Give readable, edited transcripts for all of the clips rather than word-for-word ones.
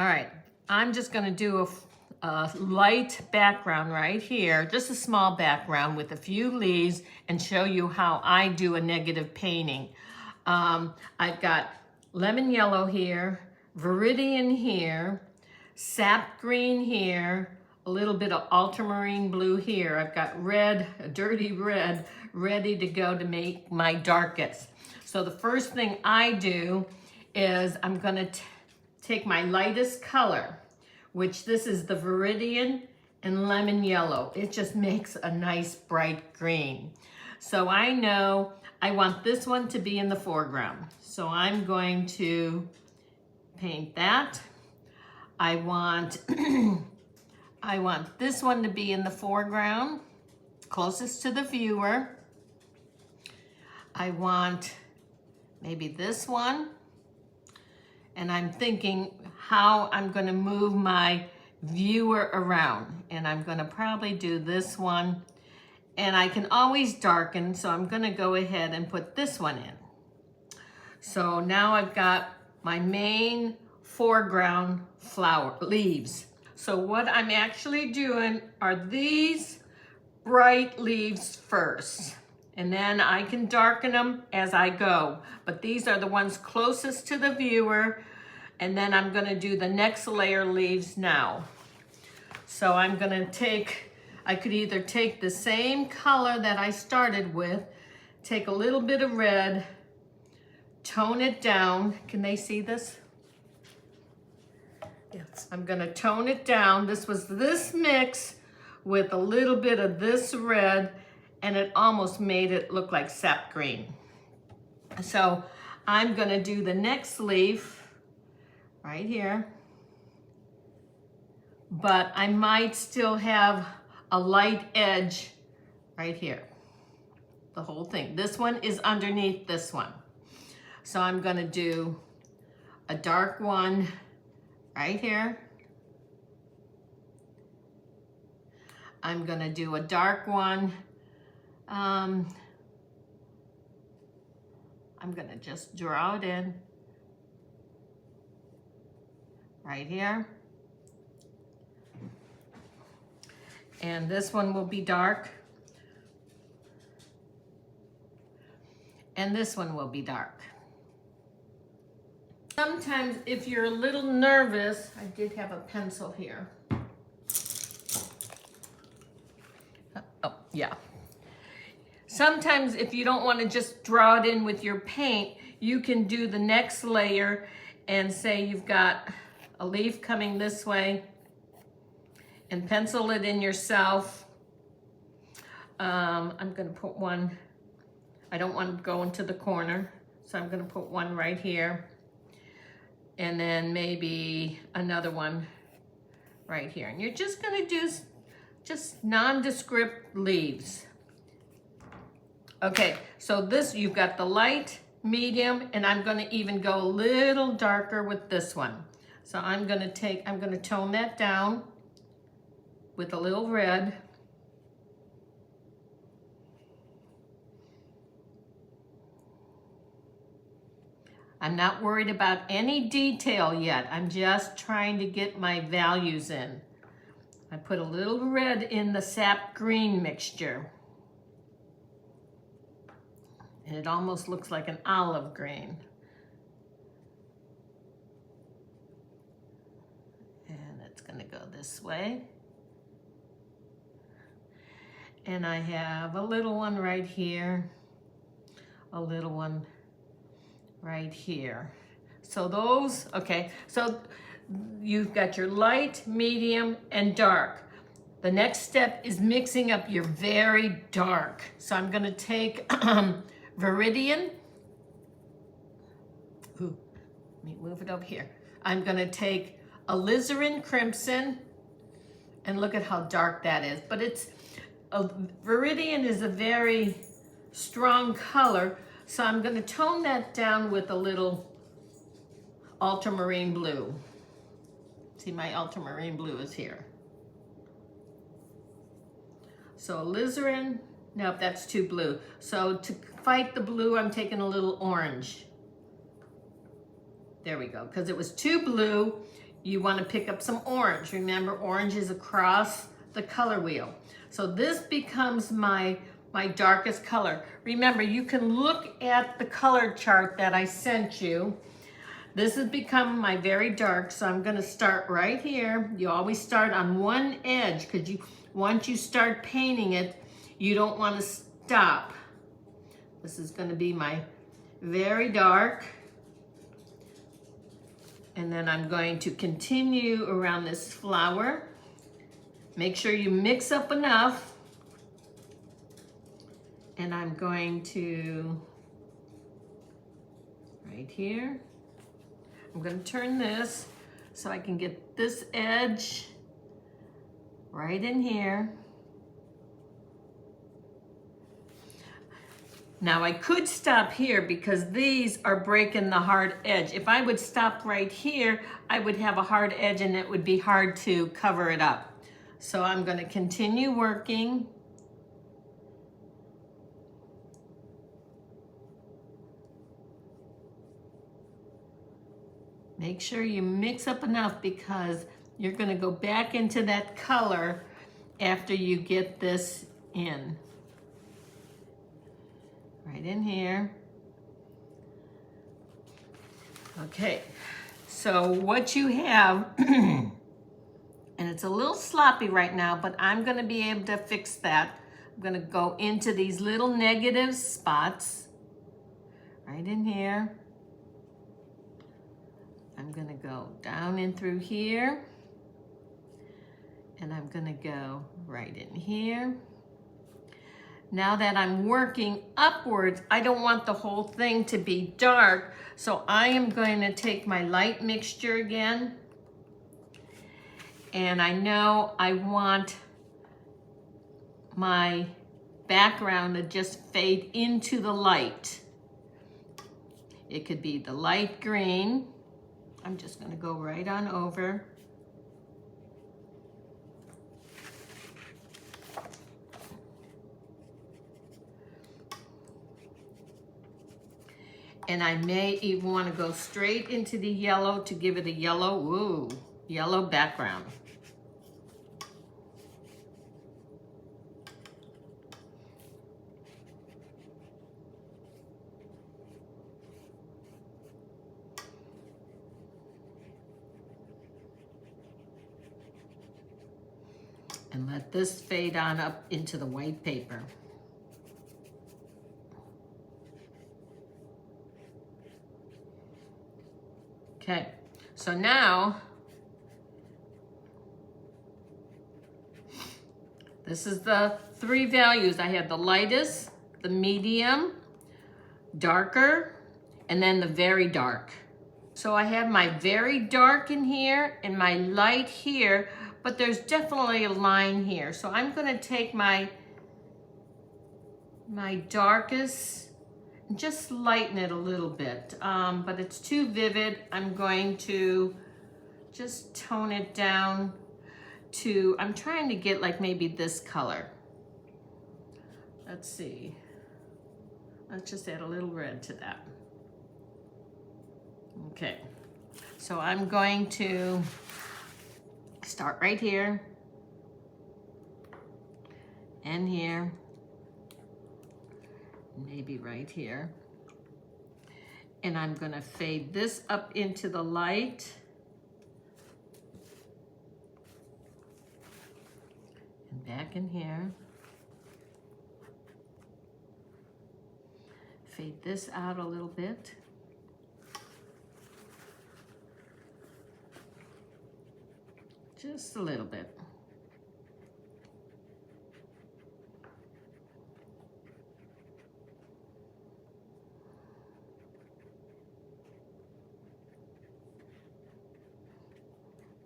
All right, I'm just gonna do a light background right here, just a small background with a few leaves, and show you how I do a negative painting. I've got lemon yellow here, viridian here, sap green here, a little bit of ultramarine blue here. I've got red, a dirty red, ready to go to make my darkest. So the first thing I do is I'm gonna take my lightest color, which this is the viridian and lemon yellow. It just makes a nice bright green. So I know I want this one to be in the foreground. So I'm going to paint that. I want I want this one to be in the foreground, closest to the viewer. I want maybe this one. And I'm thinking how I'm gonna move my viewer around. And I'm gonna probably do this one. And I can always darken, so I'm gonna go ahead and put this one in. So now I've got my main foreground flower leaves. So what I'm actually doing are these bright leaves first. And then I can darken them as I go. But these are the ones closest to the viewer. And then I'm gonna do the next layer leaves now. So I'm gonna I could either take the same color that I started with, take a little bit of red, tone it down. Can they see this? Yes. I'm gonna tone it down. This was this mix with a little bit of this red, and it almost made it look like sap green. So I'm gonna do the next leaf right here, but I might still have a light edge right here, the whole thing. This one is underneath this one. So I'm gonna do a dark one right here. I'm gonna do a dark one. I'm gonna just draw it in right here. And this one will be dark. And this one will be dark. Sometimes if you're a little nervous, I did have a pencil here. Oh, yeah. Sometimes if you don't want to just draw it in with your paint, you can do the next layer and say you've got a leaf coming this way and pencil it in yourself. I'm gonna put one, I don't want to go into the corner, so I'm gonna put one right here. And then maybe another one right here. And you're just gonna do just nondescript leaves. Okay, so this, you've got the light, medium, and I'm gonna even go a little darker with this one. So I'm gonna tone that down with a little red. I'm not worried about any detail yet. I'm just trying to get my values in. I put a little red in the sap green mixture. And it almost looks like an olive green. And it's gonna go this way. And I have a little one right here, a little one right here. So those, okay, so you've got your light, medium, and dark. The next step is mixing up your very dark. So I'm gonna take viridian. Ooh, let me move it over here. I'm gonna take alizarin crimson, and look at how dark that is. But viridian is a very strong color, so I'm gonna tone that down with a little ultramarine blue. See, my ultramarine blue is here. So alizarin, nope, that's too blue. So to fight the blue, I'm taking a little orange. There we go, because it was too blue. you want to pick up some orange. Remember, orange is across the color wheel. So this becomes my darkest color. Remember, you can look at the color chart that I sent you. This has become my very dark, so I'm gonna start right here. You always start on one edge because once you start painting it, you don't want to stop. This is gonna be my very dark. And then I'm going to continue around this flower. Make sure you mix up enough. And I'm going to, right here, I'm going to turn this so I can get this edge right in here. Now I could stop here because these are breaking the hard edge. If I would stop right here, I would have a hard edge and it would be hard to cover it up. So I'm going to continue working. Make sure you mix up enough because you're going to go back into that color after you get this in. Right in here. Okay, so what you have, and it's a little sloppy right now, but I'm going to be able to fix that. I'm going to go into these little negative spots right in here. I'm going to go down in through here, and I'm going to go right in here. Now that I'm working upwards, I don't want the whole thing to be dark, so I am going to take my light mixture again. And I know I want my background to just fade into the light. It could be the light green. I'm just going to go right on over. And I may even want to go straight into the yellow to give it a yellow background. And let this fade on up into the white paper. Okay, so now, this is the three values. I have the lightest, the medium, darker, and then the very dark. So I have my very dark in here and my light here, but there's definitely a line here. So I'm gonna take my darkest, just lighten it a little bit, but it's too vivid. I'm going to just tone it down to, I'm trying to get like maybe this color. Let's see. Let's just add a little red to that. Okay, so I'm going to start right here and here. Maybe right here. And I'm going to fade this up into the light. And back in here. Fade this out a little bit. Just a little bit.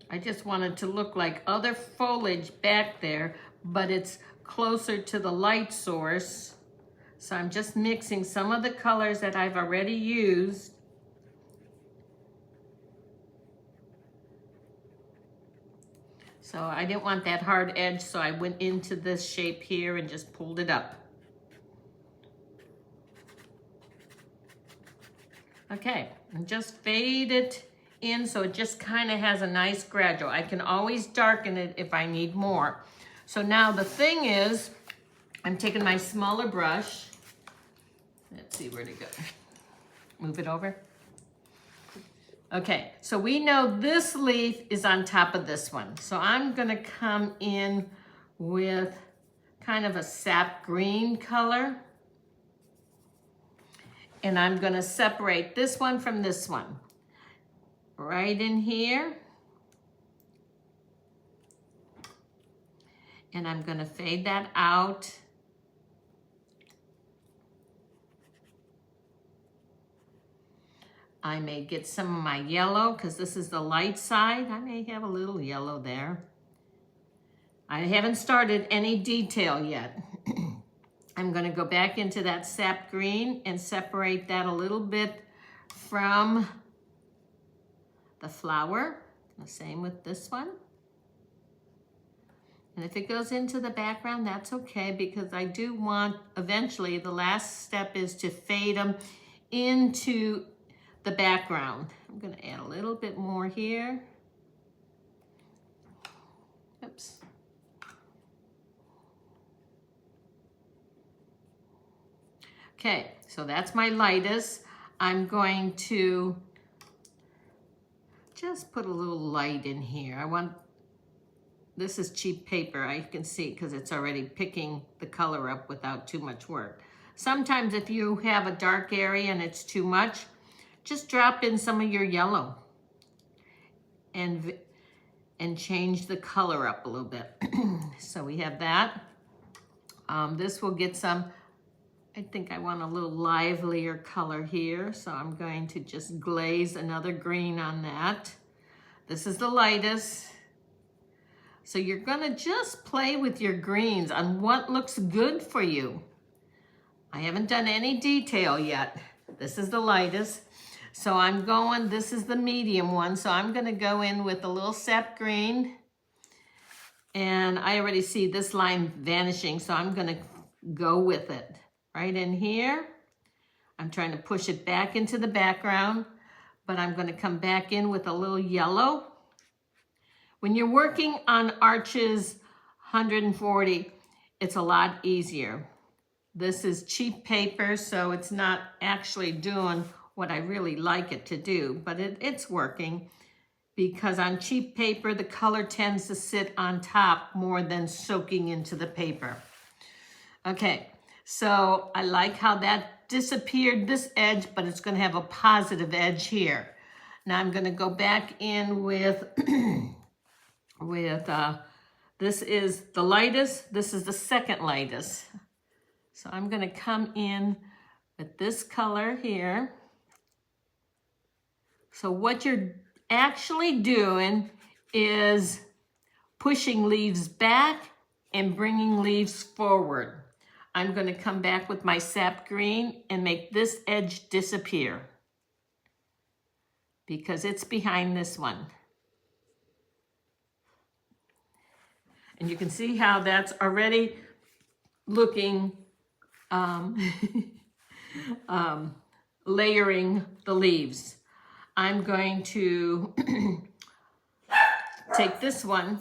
I just wanted to look like other foliage back there, but it's closer to the light source. So I'm just mixing some of the colors that I've already used. So I didn't want that hard edge, so I went into this shape here and just pulled it up. Okay, and just fade it in so it just kind of has a nice gradual. I can always darken it if I need more. So now the thing is, I'm taking my smaller brush. Let's see where to go. Move it over. Okay, so we know this leaf is on top of this one. So I'm gonna come in with kind of a sap green color. And I'm gonna separate this one from this one. Right in here. And I'm gonna fade that out. I may get some of my yellow because this is the light side. I may have a little yellow there. I haven't started any detail yet. I'm gonna go back into that sap green and separate that a little bit from the flower. The same with this one. And if it goes into the background, that's okay because I do want, eventually, the last step is to fade them into the background. I'm gonna add a little bit more here. Oops. Okay, so that's my lightest. I'm going to just put a little light in here. This is cheap paper, I can see, because it's already picking the color up without too much work. Sometimes if you have a dark area and it's too much, just drop in some of your yellow and change the color up a little bit. So we have that. This will get some, I think I want a little livelier color here. So I'm going to just glaze another green on that. This is the lightest. So you're gonna just play with your greens on what looks good for you. I haven't done any detail yet. This is the lightest. So I'm going, this is the medium one. So I'm gonna go in with a little sap green. And I already see this line vanishing, so I'm gonna go with it. Right in here. I'm trying to push it back into the background, but I'm gonna come back in with a little yellow. When you're working on arches 140, it's a lot easier. This is cheap paper, so it's not actually doing what I really like it to do, but it's working because on cheap paper, the color tends to sit on top more than soaking into the paper. Okay, so I like how that disappeared this edge, but it's gonna have a positive edge here. Now I'm gonna go back in with, this is the lightest, this is the second lightest. So I'm gonna come in with this color here. So what you're actually doing is pushing leaves back and bringing leaves forward. I'm gonna come back with my sap green and make this edge disappear because it's behind this one. And you can see how that's already looking, layering the leaves. I'm going to take this one.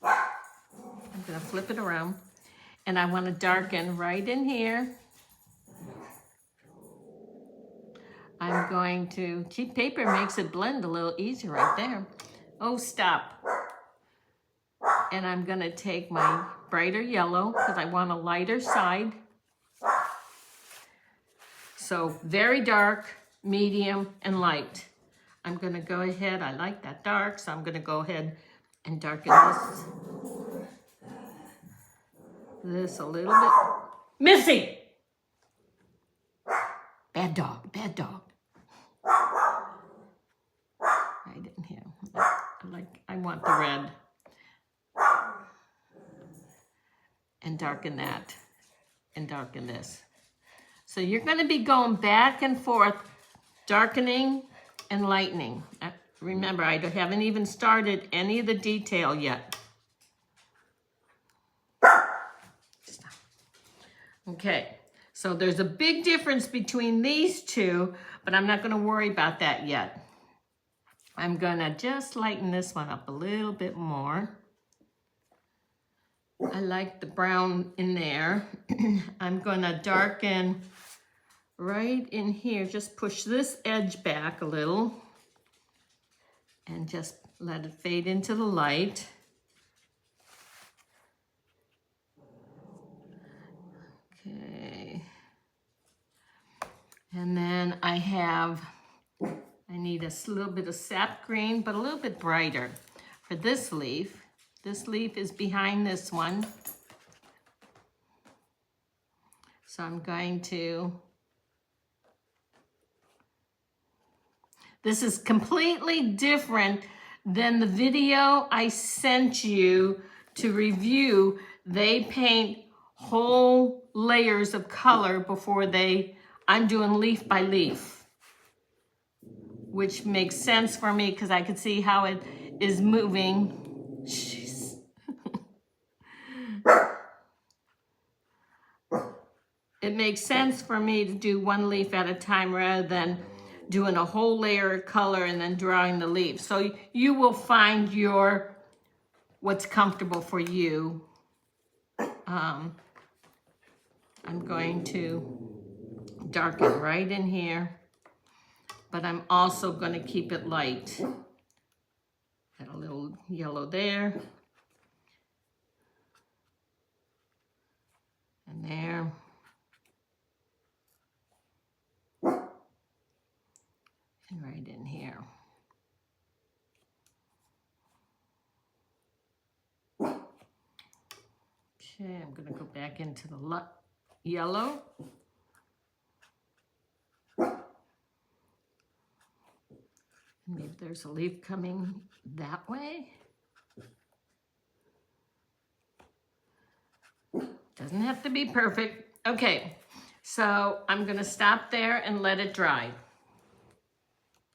I'm gonna flip it around and I wanna darken right in here. I'm going to, cheap paper makes it blend a little easier right there. Oh, stop. And I'm gonna take my brighter yellow because I want a lighter side. So very dark, medium, and light. I'm gonna go ahead, I like that dark, so I'm gonna go ahead and darken this a little bit. Missy! Bad dog, bad dog. Right in here. I want the red. And darken that, and darken this. So you're gonna be going back and forth, darkening and lightening. Remember, I haven't even started any of the detail yet. Stop. Okay, So there's a big difference between these two, but I'm not gonna worry about that yet. I'm gonna just lighten this one up a little bit more. I like the brown in there. I'm gonna darken right in here. Just push this edge back a little and just let it fade into the light. Okay. And then I need a little bit of sap green, but a little bit brighter for this leaf. This leaf is behind this one. So I'm going to, this is completely different than the video I sent you to review. They paint whole layers of color before I'm doing leaf by leaf, which makes sense for me because I could see how it is moving. Jeez. It makes sense for me to do one leaf at a time rather than doing a whole layer of color and then drawing the leaf. So you will find what's comfortable for you. I'm going to darken right in here, but I'm also going to keep it light. Got a little yellow there. And there. And right in here. Okay, I'm going to go back into the yellow. Maybe there's a leaf coming that way. Doesn't have to be perfect. Okay, so I'm going to stop there and let it dry.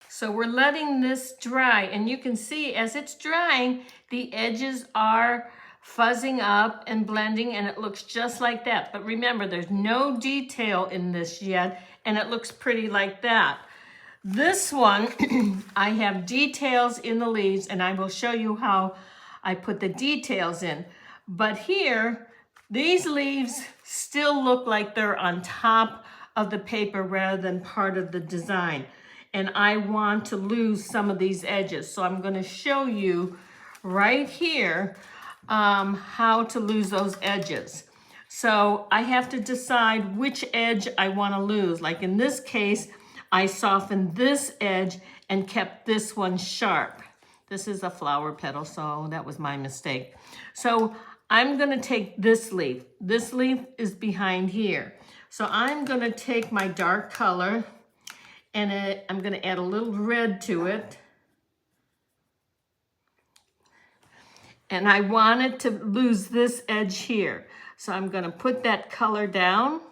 So we're letting this dry, and you can see as it's drying, the edges are fuzzing up and blending, and it looks just like that. But remember, there's no detail in this yet, and it looks pretty like that. This one, I have details in the leaves, and I will show you how I put the details in. But here, these leaves still look like they're on top of the paper rather than part of the design. And I want to lose some of these edges. So I'm going to show you right here how to lose those edges. So I have to decide which edge I want to lose. Like in this case, I softened this edge and kept this one sharp. This is a flower petal, so that was my mistake. So I'm going to take this leaf. This leaf is behind here. So I'm going to take my dark color and I'm going to add a little red to it. And I wanted to lose this edge here. So I'm going to put that color down.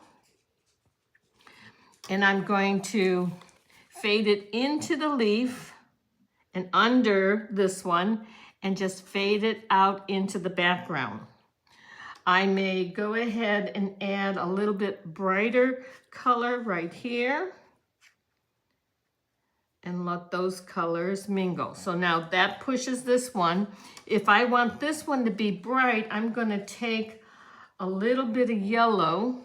And I'm going to fade it into the leaf and under this one and just fade it out into the background. I may go ahead and add a little bit brighter color right here and let those colors mingle. So now that pushes this one. If I want this one to be bright, I'm going to take a little bit of yellow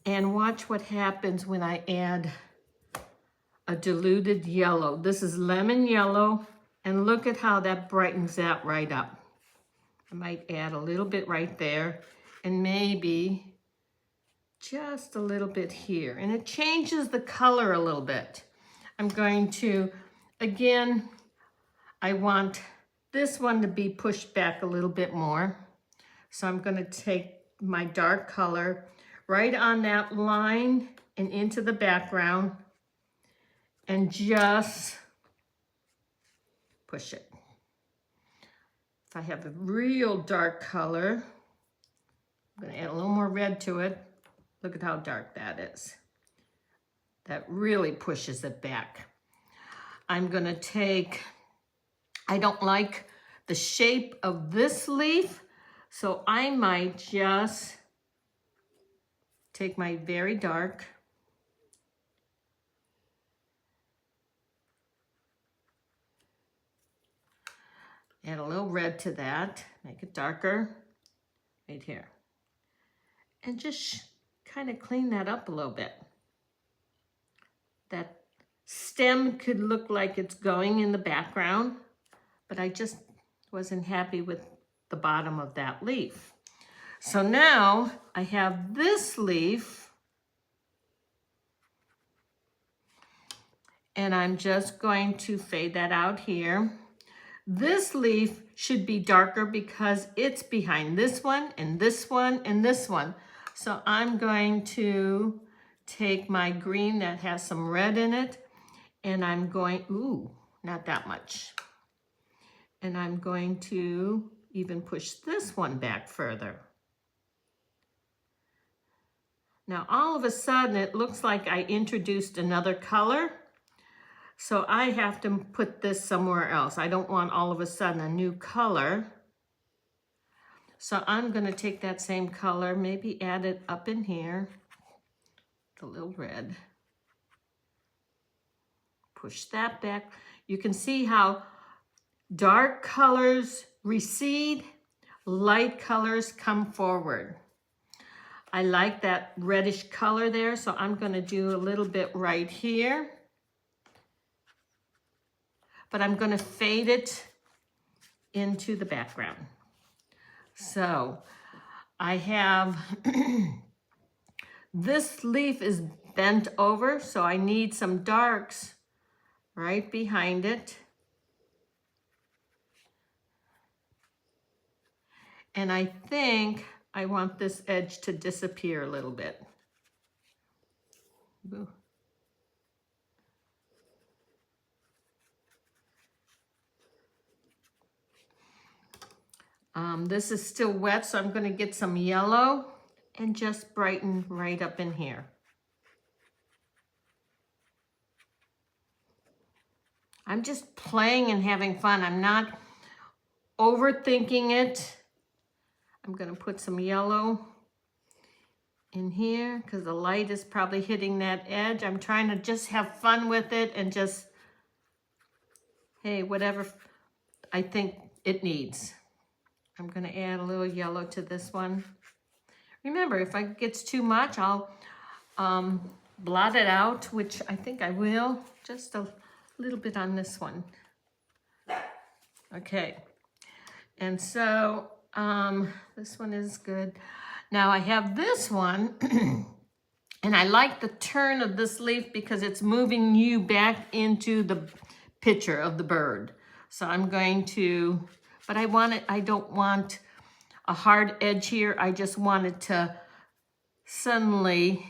and watch what happens when I add a diluted yellow. This is lemon yellow, and look at how that brightens that right up. I might add a little bit right there, and maybe just a little bit here. And it changes the color a little bit. I'm going to, again, I want this one to be pushed back a little bit more. So I'm going to take my dark color right on that line and into the background and just push it. If I have a real dark color, I'm going to add a little more red to it. Look at how dark that is. That really pushes it back. I'm going to take, I don't like the shape of this leaf, so I might just take my very dark, add a little red to that, make it darker right here. And just kind of clean that up a little bit. That stem could look like it's going in the background, but I just wasn't happy with the bottom of that leaf. So now I have this leaf, and I'm just going to fade that out here. This leaf should be darker because it's behind this one and this one and this one. So I'm going to take my green that has some red in it, and I'm going, ooh, not that much. And I'm going to even push this one back further. Now all of a sudden it looks like I introduced another color. So I have to put this somewhere else. I don't want all of a sudden a new color. So I'm gonna take that same color, maybe add it up in here, the little red. Push that back. You can see how dark colors recede, light colors come forward. I like that reddish color there, so I'm gonna do a little bit right here. But I'm gonna fade it into the background. So I have, this leaf is bent over, so I need some darks right behind it. And I think I want this edge to disappear a little bit. Ooh. This is still wet, so I'm going to get some yellow and just brighten right up in here. I'm just playing and having fun. I'm not overthinking it. I'm going to put some yellow in here because the light is probably hitting that edge. I'm trying to just have fun with it and just, hey, whatever I think it needs. I'm going to add a little yellow to this one. Remember, if it gets too much, I'll blot it out, which I think I will, just a little bit on this one. Okay, and so this one is good. Now I have this one, and I like the turn of this leaf because it's moving you back into the picture of the bird. So I'm going to, but I don't want a hard edge here. I just want it to suddenly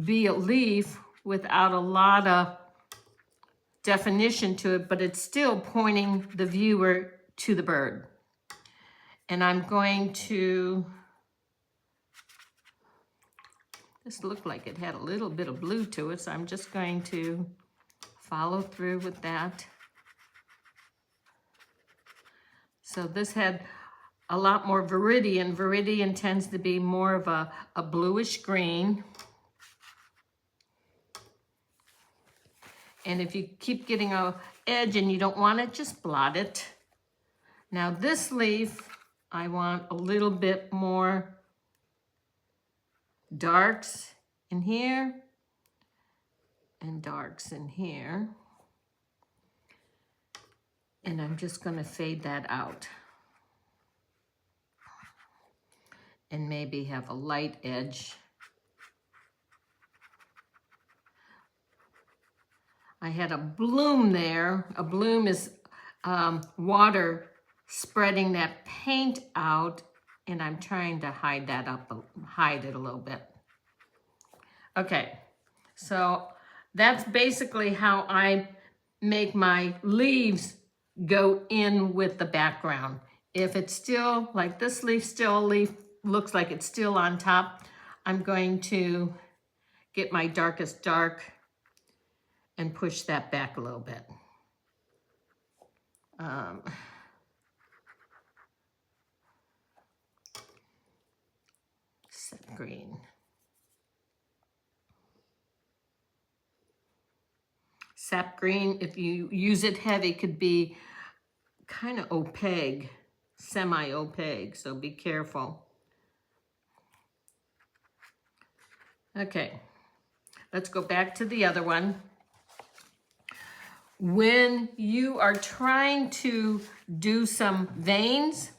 be a leaf without a lot of definition to it, but it's still pointing the viewer to the bird. And I'm going to, this looked like it had a little bit of blue to it, so I'm just going to follow through with that. So this had a lot more viridian. Viridian tends to be more of a bluish green. And if you keep getting an edge and you don't want it, just blot it. Now this leaf, I want a little bit more darks in here and darks in here. And I'm just going to fade that out. And maybe have a light edge. I had a bloom there. A bloom is water spreading that paint out, and I'm trying to hide that up, hide it a little bit. Okay, so that's basically how I make my leaves go in with the background. If it's still, like this leaf, still a leaf, looks like it's still on top, I'm going to get my darkest dark and push that back a little bit. sap green. Sap green, if you use it heavy, could be kind of opaque, semi-opaque, so be careful. Okay, let's go back to the other one. When you are trying to do some veins,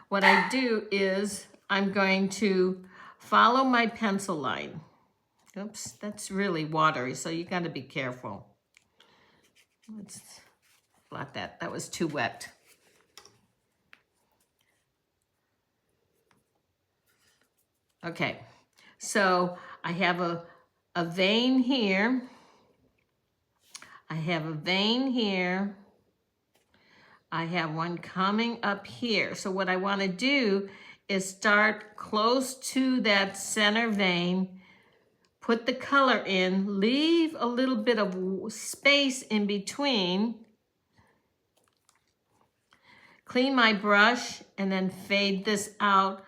what I do is I'm going to follow my pencil line. Oops, that's really watery, so you got to be careful. Let's blot that. That was too wet. Okay, so I have a vein here. I have a vein here. I have one coming up here. So what I want to do is start close to that center vein, put the color in, leave a little bit of space in between, clean my brush, and then fade this out.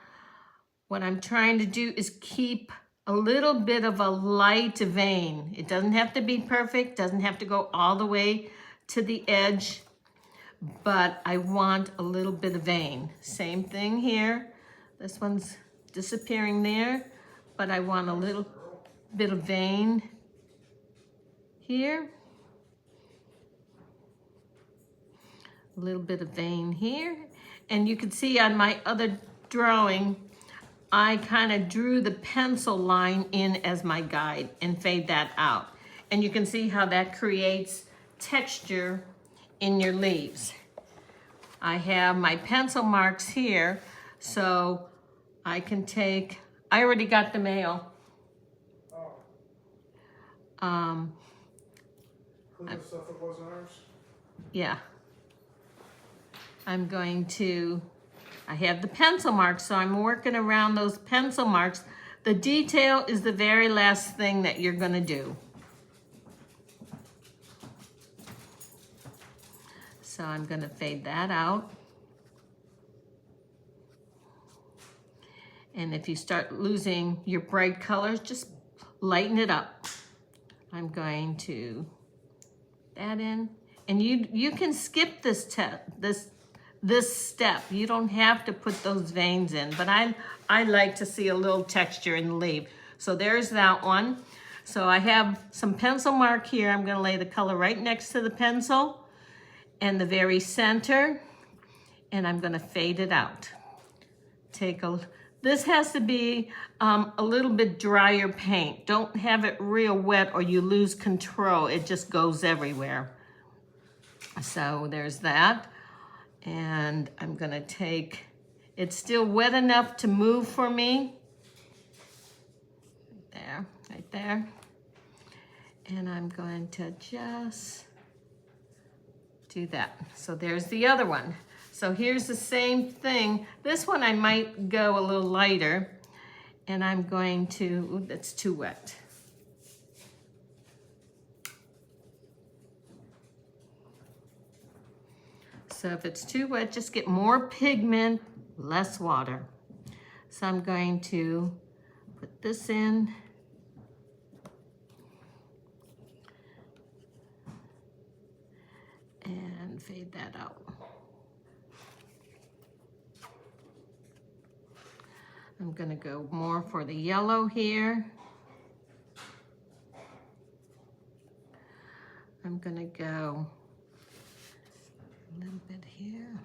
What I'm trying to do is keep a little bit of a light vein. It doesn't have to be perfect, doesn't have to go all the way to the edge, but I want a little bit of vein. Same thing here. This one's disappearing there, but I want a little bit of vein here. A little bit of vein here. And you can see on my other drawing, I kind of drew the pencil line in as my guide and fade that out. And you can see how that creates texture in your leaves. I have my pencil marks here, so I can take, I already got the mail. Who the stuff it was ours? Yeah. I'm going to, I have the pencil marks, so I'm working around those pencil marks. The detail is the very last thing that you're gonna do. So I'm gonna fade that out. And if you start losing your bright colors, just lighten it up. I'm going to add in, and you can skip this step. You don't have to put those veins in, but I like to see a little texture in the leaf. So there's that one. So I have some pencil mark here. I'm gonna lay the color right next to the pencil and the very center, and I'm gonna fade it out. This has to be a little bit drier paint. Don't have it real wet or you lose control. It just goes everywhere. So there's that. And I'm gonna take, it's still wet enough to move for me. There, right there. And I'm going to just do that. So there's the other one. So here's the same thing. This one I might go a little lighter, and I'm going to, ooh, that's too wet. So if it's too wet, just get more pigment, less water. So I'm going to put this in. And fade that out. I'm gonna go more for the yellow here. I'm gonna go a little bit here.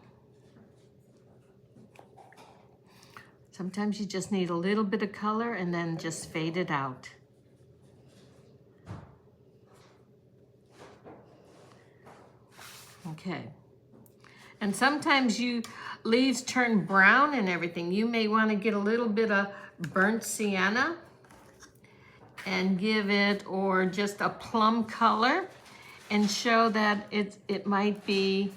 Sometimes you just need a little bit of color and then just fade it out. Okay. And sometimes leaves turn brown and everything. You may want to get a little bit of burnt sienna and give it, or just a plum color, and show that it might be,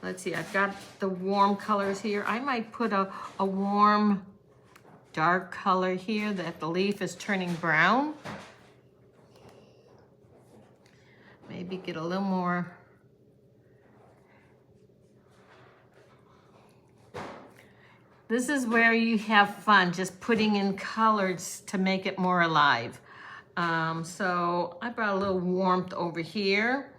let's see, I've got the warm colors here. I might put a warm dark color here that the leaf is turning brown. Maybe get a little more. This is where you have fun, just putting in colors to make it more alive. So I brought a little warmth over here.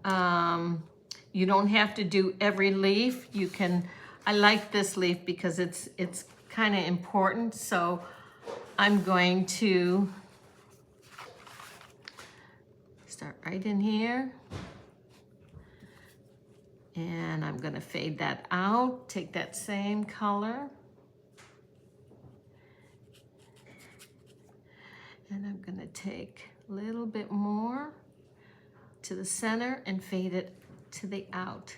You don't have to do every leaf. You can, I like this leaf because it's kind of important. So I'm going to start right in here. And I'm gonna fade that out, take that same color. And I'm gonna take a little bit more to the center and fade it to the out.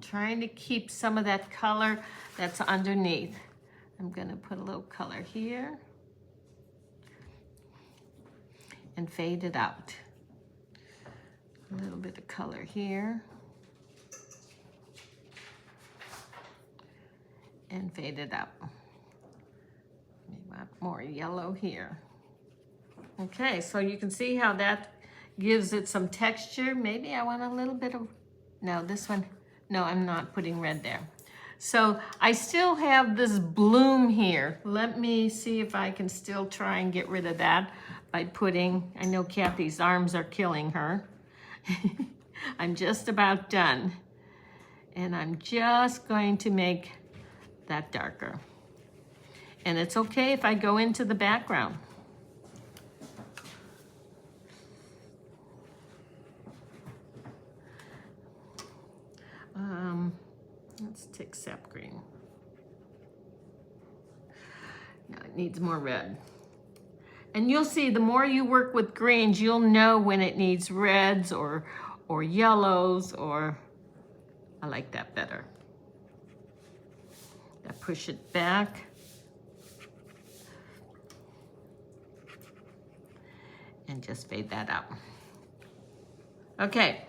Trying to keep some of that color that's underneath. I'm gonna put a little color here and fade it out. A little bit of color here. And fade it out. Maybe want more yellow here. Okay, so you can see how that gives it some texture. Maybe I want a little bit of, no, this one, no, I'm not putting red there. So I still have this bloom here. Let me see if I can still try and get rid of that by putting, I know Kathy's arms are killing her. I'm just about done. And I'm just going to make that darker. And it's okay if I go into the background. Let's take sap green. No, it needs more red. And you'll see the more you work with greens, you'll know when it needs reds or yellows, or I like that better. I push it back. And just fade that out. Okay,